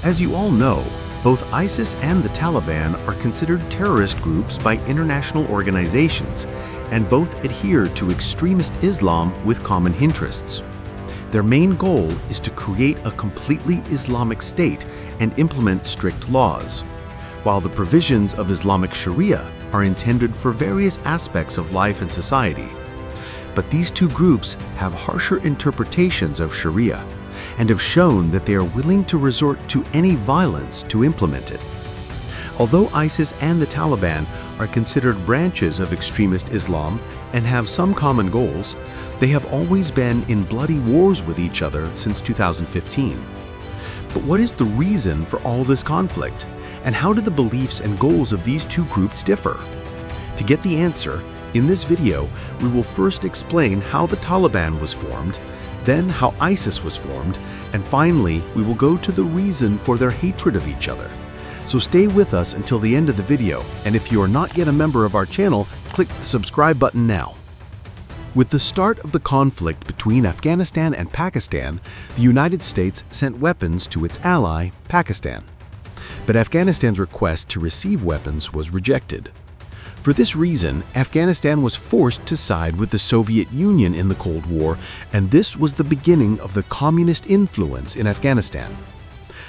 As you all know, both ISIS and the Taliban are considered terrorist groups by international organizations, and both adhere to extremist Islam with common interests. Their main goal is to create a completely Islamic state and implement strict laws, while the provisions of Islamic Sharia are intended for various aspects of life and society. But these two groups have harsher interpretations of Sharia and have shown that they are willing to resort to any violence to implement it. Although ISIS and the Taliban are considered branches of extremist Islam and have some common goals, they have always been in bloody wars with each other since 2015. But what is the reason for all this conflict? And how do the beliefs and goals of these two groups differ? To get the answer, in this video, we will first explain how the Taliban was formed, then how ISIS was formed, and finally, we will go to the reason for their hatred of each other. So stay with us until the end of the video, and if you are not yet a member of our channel, click the subscribe button now. With the start of the conflict between Afghanistan and Pakistan, the United States sent weapons to its ally, Pakistan. But Afghanistan's request to receive weapons was rejected. For this reason, Afghanistan was forced to side with the Soviet Union in the Cold War, and this was the beginning of the communist influence in Afghanistan.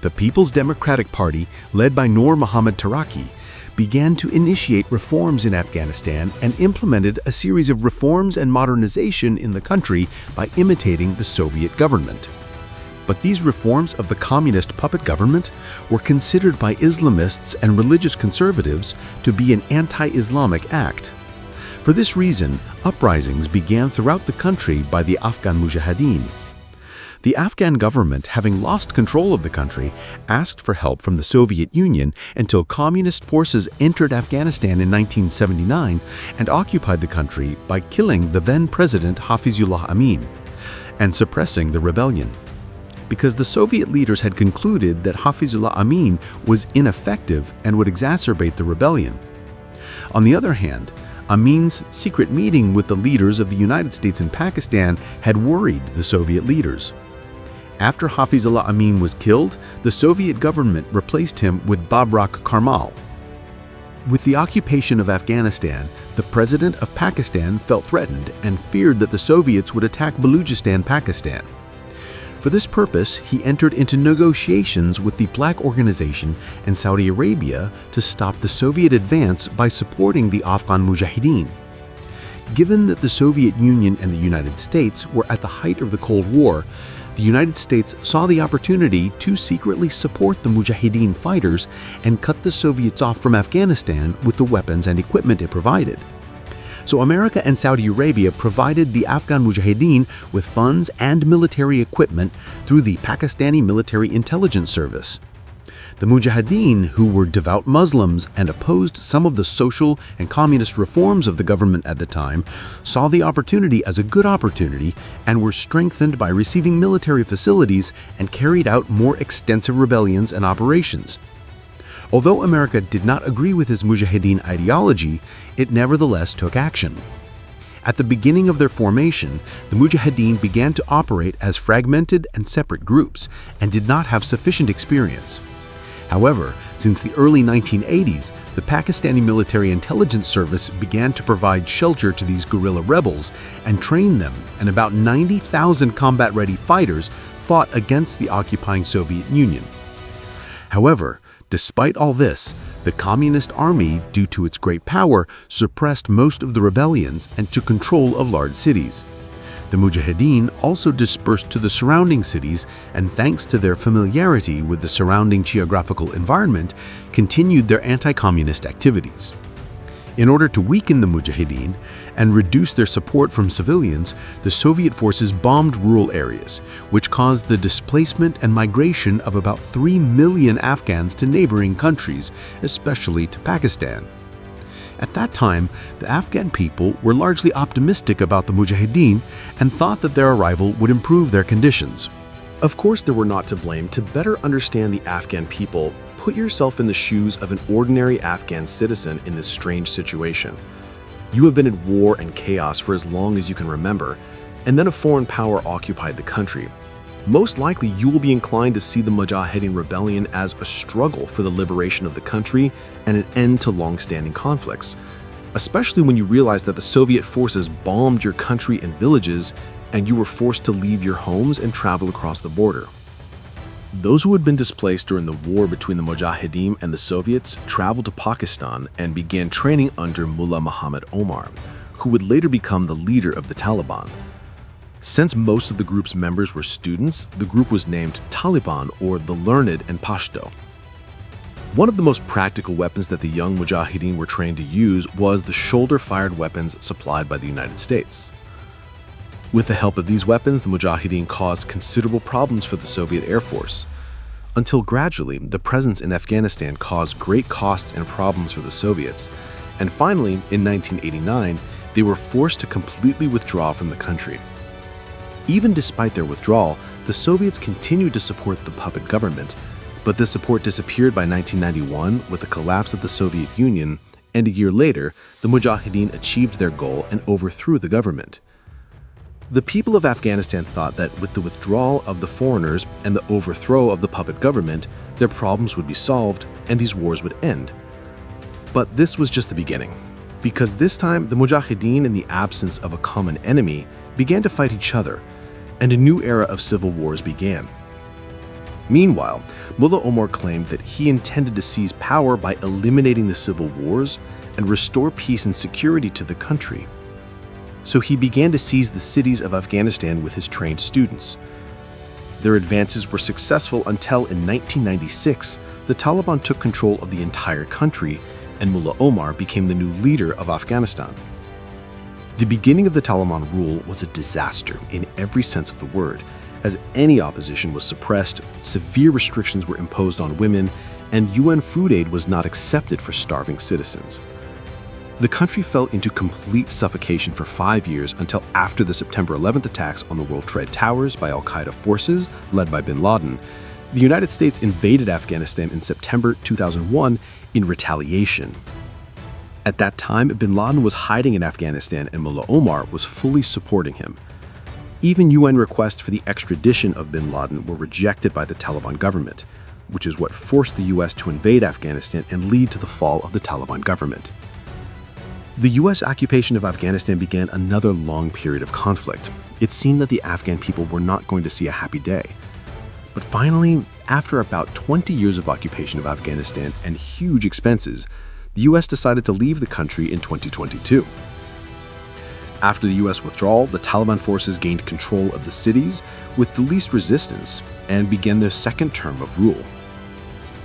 The People's Democratic Party, led by Noor Mohammad Taraki, began to initiate reforms in Afghanistan and implemented a series of reforms and modernization in the country by imitating the Soviet government. But these reforms of the communist puppet government were considered by Islamists and religious conservatives to be an anti-Islamic act. For this reason, uprisings began throughout the country by the Afghan Mujahideen. The Afghan government, having lost control of the country, asked for help from the Soviet Union until communist forces entered Afghanistan in 1979 and occupied the country by killing the then-president Hafizullah Amin and suppressing the rebellion. Because the Soviet leaders had concluded that Hafizullah Amin was ineffective and would exacerbate the rebellion. On the other hand, Amin's secret meeting with the leaders of the United States and Pakistan had worried the Soviet leaders. After Hafizullah Amin was killed, the Soviet government replaced him with Babrak Karmal. With the occupation of Afghanistan, the president of Pakistan felt threatened and feared that the Soviets would attack Balochistan, Pakistan. For this purpose, he entered into negotiations with the Black Organization and Saudi Arabia to stop the Soviet advance by supporting the Afghan Mujahideen. Given that the Soviet Union and the United States were at the height of the Cold War, the United States saw the opportunity to secretly support the Mujahideen fighters and cut the Soviets off from Afghanistan with the weapons and equipment it provided. So America and Saudi Arabia provided the Afghan Mujahideen with funds and military equipment through the Pakistani Military Intelligence Service. The Mujahideen, who were devout Muslims and opposed some of the social and communist reforms of the government at the time, saw the opportunity as a good opportunity and were strengthened by receiving military facilities and carried out more extensive rebellions and operations. Although America did not agree with his Mujahideen ideology, it nevertheless took action. At the beginning of their formation, the Mujahideen began to operate as fragmented and separate groups and did not have sufficient experience. However, since the early 1980s, the Pakistani Military Intelligence Service began to provide shelter to these guerrilla rebels and train them, and about 90,000 combat-ready fighters fought against the occupying Soviet Union. However, despite all this, the Communist Army, due to its great power, suppressed most of the rebellions and took control of large cities. The Mujahideen also dispersed to the surrounding cities and, thanks to their familiarity with the surrounding geographical environment, continued their anti-communist activities. In order to weaken the Mujahideen and reduce their support from civilians, the Soviet forces bombed rural areas, which caused the displacement and migration of about 3 million Afghans to neighboring countries, especially to Pakistan. At that time, the Afghan people were largely optimistic about the Mujahideen and thought that their arrival would improve their conditions. Of course, they were not to blame. To better understand the Afghan people, put yourself in the shoes of an ordinary Afghan citizen in this strange situation. You have been at war and chaos for as long as you can remember, and then a foreign power occupied the country. most likely you will be inclined to see the Mujahideen rebellion as a struggle for the liberation of the country and an end to long-standing conflicts, especially when you realize that the Soviet forces bombed your country and villages and you were forced to leave your homes and travel across the border. Those who had been displaced during the war between the Mujahideen and the Soviets traveled to Pakistan and began training under Mullah Muhammad Omar, who would later become the leader of the Taliban. Since most of the group's members were students, the group was named Taliban, or the Learned in Pashto. One of the most practical weapons that the young Mujahideen were trained to use was the shoulder-fired weapons supplied by the United States. With the help of these weapons, the Mujahideen caused considerable problems for the Soviet Air Force, until gradually the presence in Afghanistan caused great costs and problems for the Soviets, and finally, in 1989, they were forced to completely withdraw from the country. Even despite their withdrawal, the Soviets continued to support the puppet government, but this support disappeared by 1991 with the collapse of the Soviet Union, and a year later, the Mujahideen achieved their goal and overthrew the government. The people of Afghanistan thought that with the withdrawal of the foreigners and the overthrow of the puppet government, their problems would be solved and these wars would end. But this was just the beginning, because this time the Mujahideen, in the absence of a common enemy, began to fight each other, and a new era of civil wars began. Meanwhile, Mullah Omar claimed that he intended to seize power by eliminating the civil wars and restore peace and security to the country. So he began to seize the cities of Afghanistan with his trained students. Their advances were successful until in 1996, the Taliban took control of the entire country and Mullah Omar became the new leader of Afghanistan. The beginning of the Taliban rule was a disaster in every sense of the word, as any opposition was suppressed, severe restrictions were imposed on women, and UN food aid was not accepted for starving citizens. The country fell into complete suffocation for 5 years until after the September 11th attacks on the World Trade Towers by al-Qaeda forces led by bin Laden. The United States invaded Afghanistan in September 2001 in retaliation. At that time, bin Laden was hiding in Afghanistan and Mullah Omar was fully supporting him. Even UN requests for the extradition of bin Laden were rejected by the Taliban government, which is what forced the US to invade Afghanistan and lead to the fall of the Taliban government. The US occupation of Afghanistan began another long period of conflict. It seemed that the Afghan people were not going to see a happy day. But finally, after about 20 years of occupation of Afghanistan and huge expenses, the US decided to leave the country in 2022. After the US withdrawal, the Taliban forces gained control of the cities with the least resistance and began their second term of rule.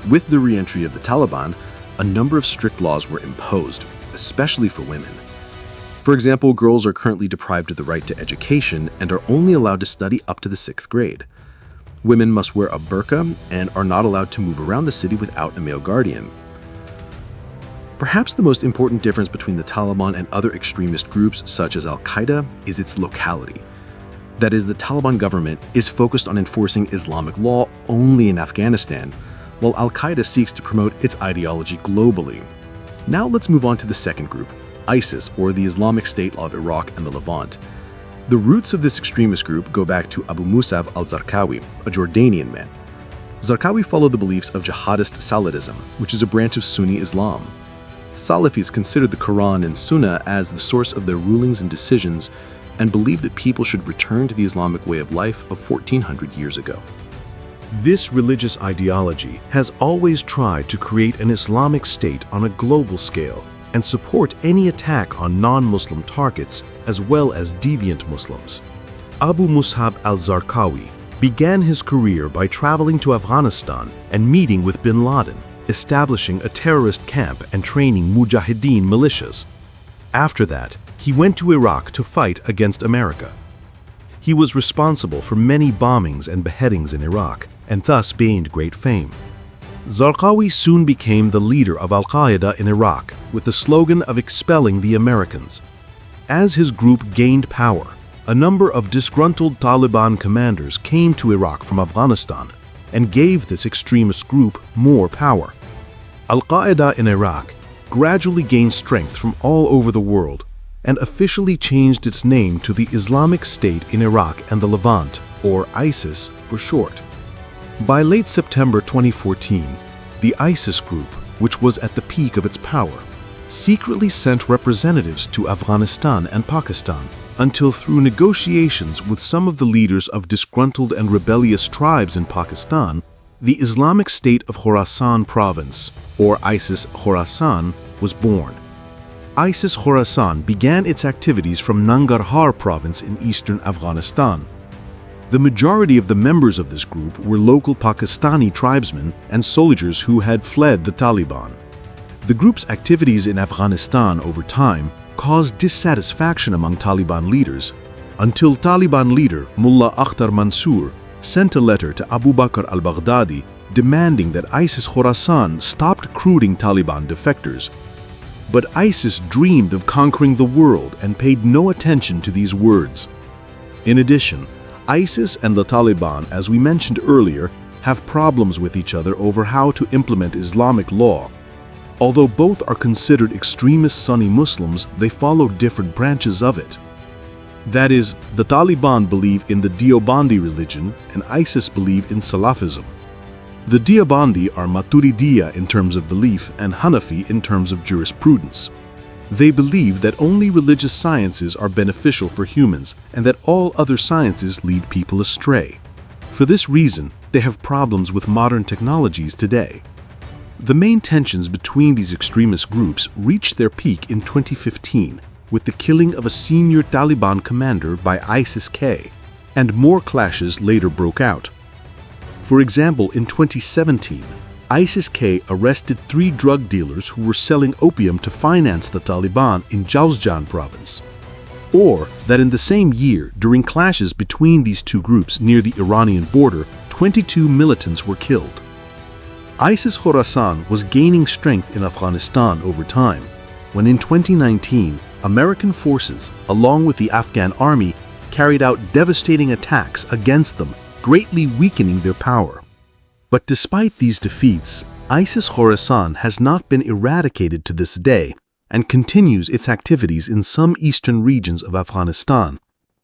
With the re-entry of the Taliban, a number of strict laws were imposed, especially for women. For example, girls are currently deprived of the right to education and are only allowed to study up to the 6th grade. Women must wear a burqa and are not allowed to move around the city without a male guardian. Perhaps the most important difference between the Taliban and other extremist groups such as al-Qaeda is its locality. That is, the Taliban government is focused on enforcing Islamic law only in Afghanistan, while al-Qaeda seeks to promote its ideology globally. Now let's move on to the second group, ISIS, or the Islamic State of Iraq and the Levant. The roots of this extremist group go back to Abu Musab al-Zarqawi, a Jordanian man. Zarqawi followed the beliefs of jihadist Salafism, which is a branch of Sunni Islam. Salafis considered the Quran and Sunnah as the source of their rulings and decisions and believed that people should return to the Islamic way of life of 1400 years ago. This religious ideology has always tried to create an Islamic state on a global scale and support any attack on non-Muslim targets as well as deviant Muslims. Abu Musab al-Zarqawi began his career by traveling to Afghanistan and meeting with bin Laden, establishing a terrorist camp and training Mujahideen militias. After that, he went to Iraq to fight against America. He was responsible for many bombings and beheadings in Iraq, and thus gained great fame. Zarqawi soon became the leader of al-Qaeda in Iraq with the slogan of expelling the Americans. As his group gained power, a number of disgruntled Taliban commanders came to Iraq from Afghanistan and gave this extremist group more power. Al-Qaeda in Iraq gradually gained strength from all over the world and officially changed its name to the Islamic State in Iraq and the Levant, or ISIS for short. By late September 2014, the ISIS group, which was at the peak of its power, secretly sent representatives to Afghanistan and Pakistan until through negotiations with some of the leaders of disgruntled and rebellious tribes in Pakistan, the Islamic State of Khorasan province, or ISIS Khorasan, was born. ISIS Khorasan began its activities from Nangarhar province in eastern Afghanistan. The majority of the members of this group were local Pakistani tribesmen and soldiers who had fled the Taliban. The group's activities in Afghanistan over time caused dissatisfaction among Taliban leaders, until Taliban leader Mullah Akhtar Mansour sent a letter to Abu Bakr al-Baghdadi demanding that ISIS Khorasan stop recruiting Taliban defectors. But ISIS dreamed of conquering the world and paid no attention to these words. In addition, ISIS and the Taliban, as we mentioned earlier, have problems with each other over how to implement Islamic law. Although both are considered extremist Sunni Muslims, they follow different branches of it. That is, the Taliban believe in the Deobandi religion and ISIS believe in Salafism. The Deobandi are Maturidiya in terms of belief and Hanafi in terms of jurisprudence. They believe that only religious sciences are beneficial for humans and that all other sciences lead people astray. For this reason, they have problems with modern technologies today. The main tensions between these extremist groups reached their peak in 2015 with the killing of a senior Taliban commander by ISIS-K, and more clashes later broke out. For example, in 2017, ISIS-K arrested 3 drug dealers who were selling opium to finance the Taliban in Jawzjan province. Or that in the same year, during clashes between these two groups near the Iranian border, 22 militants were killed. ISIS Khorasan was gaining strength in Afghanistan over time, when in 2019, American forces, along with the Afghan army, carried out devastating attacks against them, greatly weakening their power. But despite these defeats, ISIS Khorasan has not been eradicated to this day and continues its activities in some eastern regions of Afghanistan.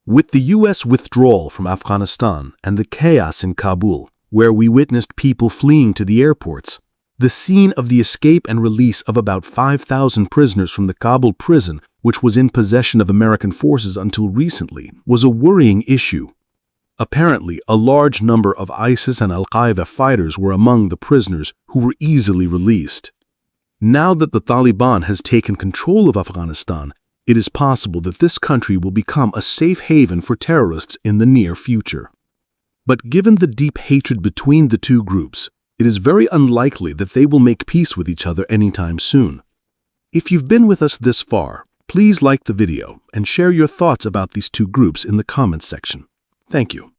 With the U.S. withdrawal from Afghanistan and the chaos in Kabul, where we witnessed people fleeing to the airports, the scene of the escape and release of about 5,000 prisoners from the Kabul prison, which was in possession of American forces until recently, was a worrying issue. Apparently, a large number of ISIS and Al-Qaeda fighters were among the prisoners who were easily released. Now that the Taliban has taken control of Afghanistan, it is possible that this country will become a safe haven for terrorists in the near future. But given the deep hatred between the two groups, it is very unlikely that they will make peace with each other anytime soon. If you've been with us this far, please like the video and share your thoughts about these two groups in the comments section. Thank you.